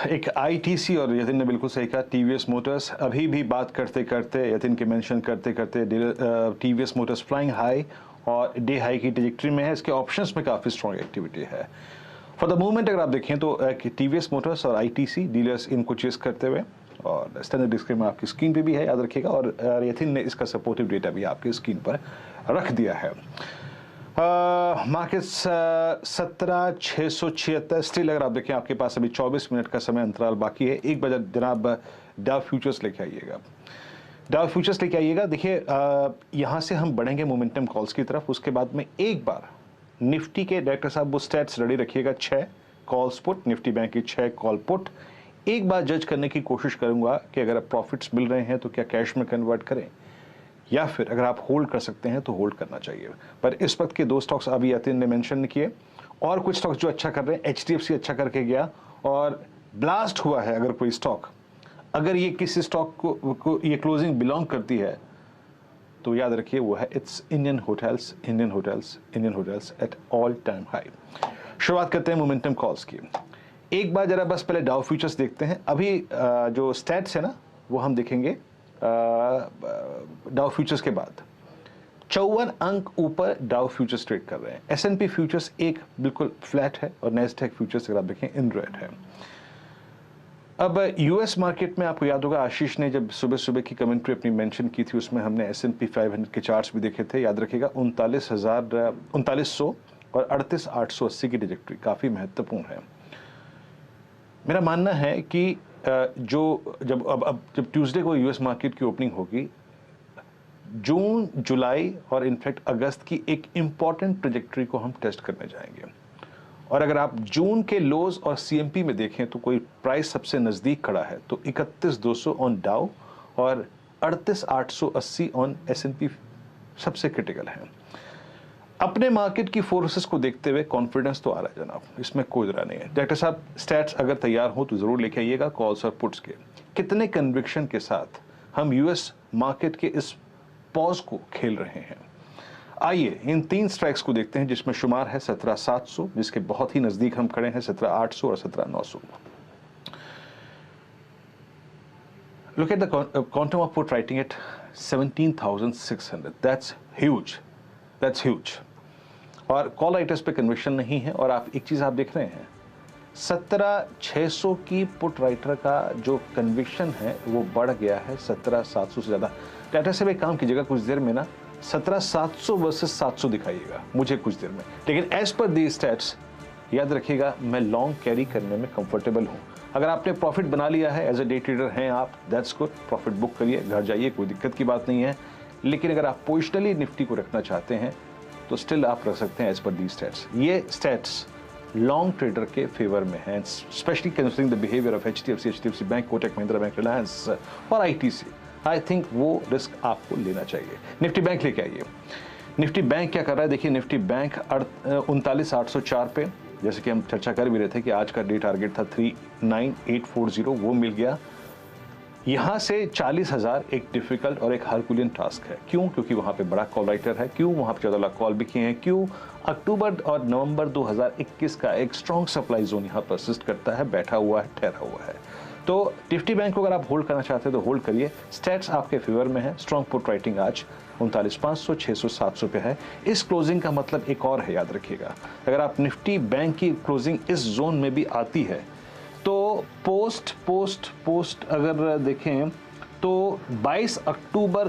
एक आईटीसी और यतिन ने बिल्कुल सही कहा, टीवीएस मोटर्स अभी भी बात करते करते, यतिन के मेंशन करते करते, टीवीएस मोटर्स फ्लाइंग हाई और डे हाई की ट्रैजेक्टरी में है। इसके ऑप्शंस में काफ़ी स्ट्रॉन्ग एक्टिविटी है फॉर द मोमेंट। अगर आप देखें तो टीवीएस मोटर्स और आईटीसी डीलर्स इनको चेस करते हुए, और स्टैंडर्ड डिस्क्रिप्शन आपकी स्क्रीन पे भी है, याद रखिएगा, और यतिन ने इसका सपोर्टिव डेटा भी आपकी स्क्रीन पर रख दिया है। Markets 17,676 still. अगर आप देखें आपके पास अभी 24 मिनट का समय अंतराल बाकी है। एक बार जनाब डाउ फ्यूचर्स लेके आइएगा, डाउ फ्यूचर्स लेके आइएगा। देखिए यहाँ से हम बढ़ेंगे मोमेंटम कॉल्स की तरफ, उसके बाद में एक बार निफ्टी के डायरेक्टर साहब वो स्टैट्स रेडी रखिएगा, 6 कॉल्स पुट, निफ्टी बैंक की 6 कॉल पुट। एक बार जज करने की कोशिश करूंगा कि अगर प्रॉफिट्स मिल रहे हैं तो क्या कैश में कन्वर्ट करें, या फिर अगर आप होल्ड कर सकते हैं तो होल्ड करना चाहिए। पर इस वक्त के 2 स्टॉक्स अभी यतिन ने मेंशन किए, और कुछ स्टॉक्स जो अच्छा कर रहे हैं, एचडीएफसी अच्छा करके गया और ब्लास्ट हुआ है। अगर कोई स्टॉक, अगर ये किसी स्टॉक को ये क्लोजिंग बिलोंग करती है तो याद रखिए वो है it's Indian hotels, Indian hotels, Indian hotels at all time high. शुरुआत करते हैं मोमेंटम कॉल्स की। एक बार जरा बस पहले डाउ फ्यूचर्स देखते हैं। अभी जो स्टैट्स है ना वो हम देखेंगे डाउ फ्यूचर्स के बाद। 54 अंक ऊपर डाउ फ्यूचर्स ट्रेड कर रहे हैं। एसएनपी फ्यूचर्स एक बिल्कुल फ्लैट है, और नेस्डैक फ्यूचर्स अगर आप देखें इन रेड है। अब यूएस मार्केट में आपको याद होगा आशीष ने जब सुबह सुबह की कमेंट्री अपनी मेंशन की थी, उसमें हमने एसएनपी 500 के चार्ट्स भी देखे थे। याद रखिएगा 39,900 और 38,880 की ट्रैजेक्टरी काफ़ी महत्वपूर्ण है। मेरा मानना है कि जब ट्यूसडे को यूएस मार्केट की ओपनिंग होगी, जून, जुलाई और इनफैक्ट अगस्त की एक इम्पॉर्टेंट ट्रैजेक्टरी को हम टेस्ट करने जाएंगे। और अगर आप जून के लोज और सीएमपी में देखें तो कोई प्राइस सबसे नज़दीक खड़ा है तो 31,200 ऑन डाउ और 38,880 ऑन एसएनपी सबसे क्रिटिकल है। अपने मार्केट की फोर्सेस को देखते हुए कॉन्फिडेंस तो आ रहा है जनाब, इसमें कोई जरा नहीं है। डायरेक्टर साहब स्टैट्स अगर तैयार हो तो ज़रूर लेके आइएगा कॉल्स और पुट्स के। कितने कन्विक्शन के साथ हम यूएस मार्केट के इस पॉज को खेल रहे हैं। आइए इन 3 स्ट्राइक्स को देखते हैं, जिसमें शुमार है 17,700, जिसके बहुत ही नज़दीक हम खड़े हैं 17,800 और 17,900। Look at the quantum of put writing at 17,600. That's huge. That's huge. और कॉल राइटर्स पे कन्विक्शन नहीं है। और आप एक चीज़ आप देख रहे हैं 17,600 की पुट राइटर का जो कन्विक्शन है वो बढ़ गया है 17,700 से ज़्यादा। डाटा से एक काम कीजिएगा, कुछ देर में ना 17,700 वर्सेस 700 दिखाइएगा मुझे कुछ देर में। लेकिन एज पर दी स्टैट्स याद रखिएगा मैं लॉन्ग कैरी करने में कंफर्टेबल हूँ। अगर आपने प्रॉफिट बना लिया है, एज अ डे ट्रेडर हैं आप, दैट्स गुड, प्रॉफिट बुक करिए, घर जाइए, कोई दिक्कत की बात नहीं है। लेकिन अगर आप पोजिशनली निफ्टी को रखना चाहते हैं तो स्टिल आप रख सकते हैं एज पर दी स्टैट्स। ये स्टैट्स लॉन्ग ट्रेडर के फेवर में हैं, specially considering the behaviour of HDFC bank, Kotak Mahindra bank, Reliance और आईटीसी। आई थिंक वो रिस्क आपको लेना चाहिए। निफ्टी बैंक लेके आइए। निफ्टी बैंक क्या कर रहा है देखिए, निफ्टी बैंक 39,804 पे, जैसे कि हम चर्चा कर भी रहे थे कि आज का डे टारगेट था 39,840, वो मिल गया। यहाँ से 40,000 एक डिफिकल्ट और एक हरकुलियन टास्क है। क्यों? क्योंकि वहाँ पे बड़ा कॉल राइटर है। क्यों? वहाँ पे 14 लाख कॉल बिके हैं। क्यों? अक्टूबर और नवंबर 2021 का एक स्ट्रॉन्ग सप्लाई जोन यहाँ परसिस्ट करता है, बैठा हुआ है, ठहरा हुआ है। तो निफ्टी बैंक को अगर आप होल्ड करना चाहते हैं तो होल्ड करिए। स्टैट्स आपके फेवर में है। स्ट्रॉन्ग पुट राइटिंग आज 39,500, 600, 700 पे है। इस क्लोजिंग का मतलब एक और है, याद रखिएगा। अगर आप निफ्टी बैंक की क्लोजिंग इस जोन में भी आती है तो पोस्ट अगर देखें तो 22 अक्टूबर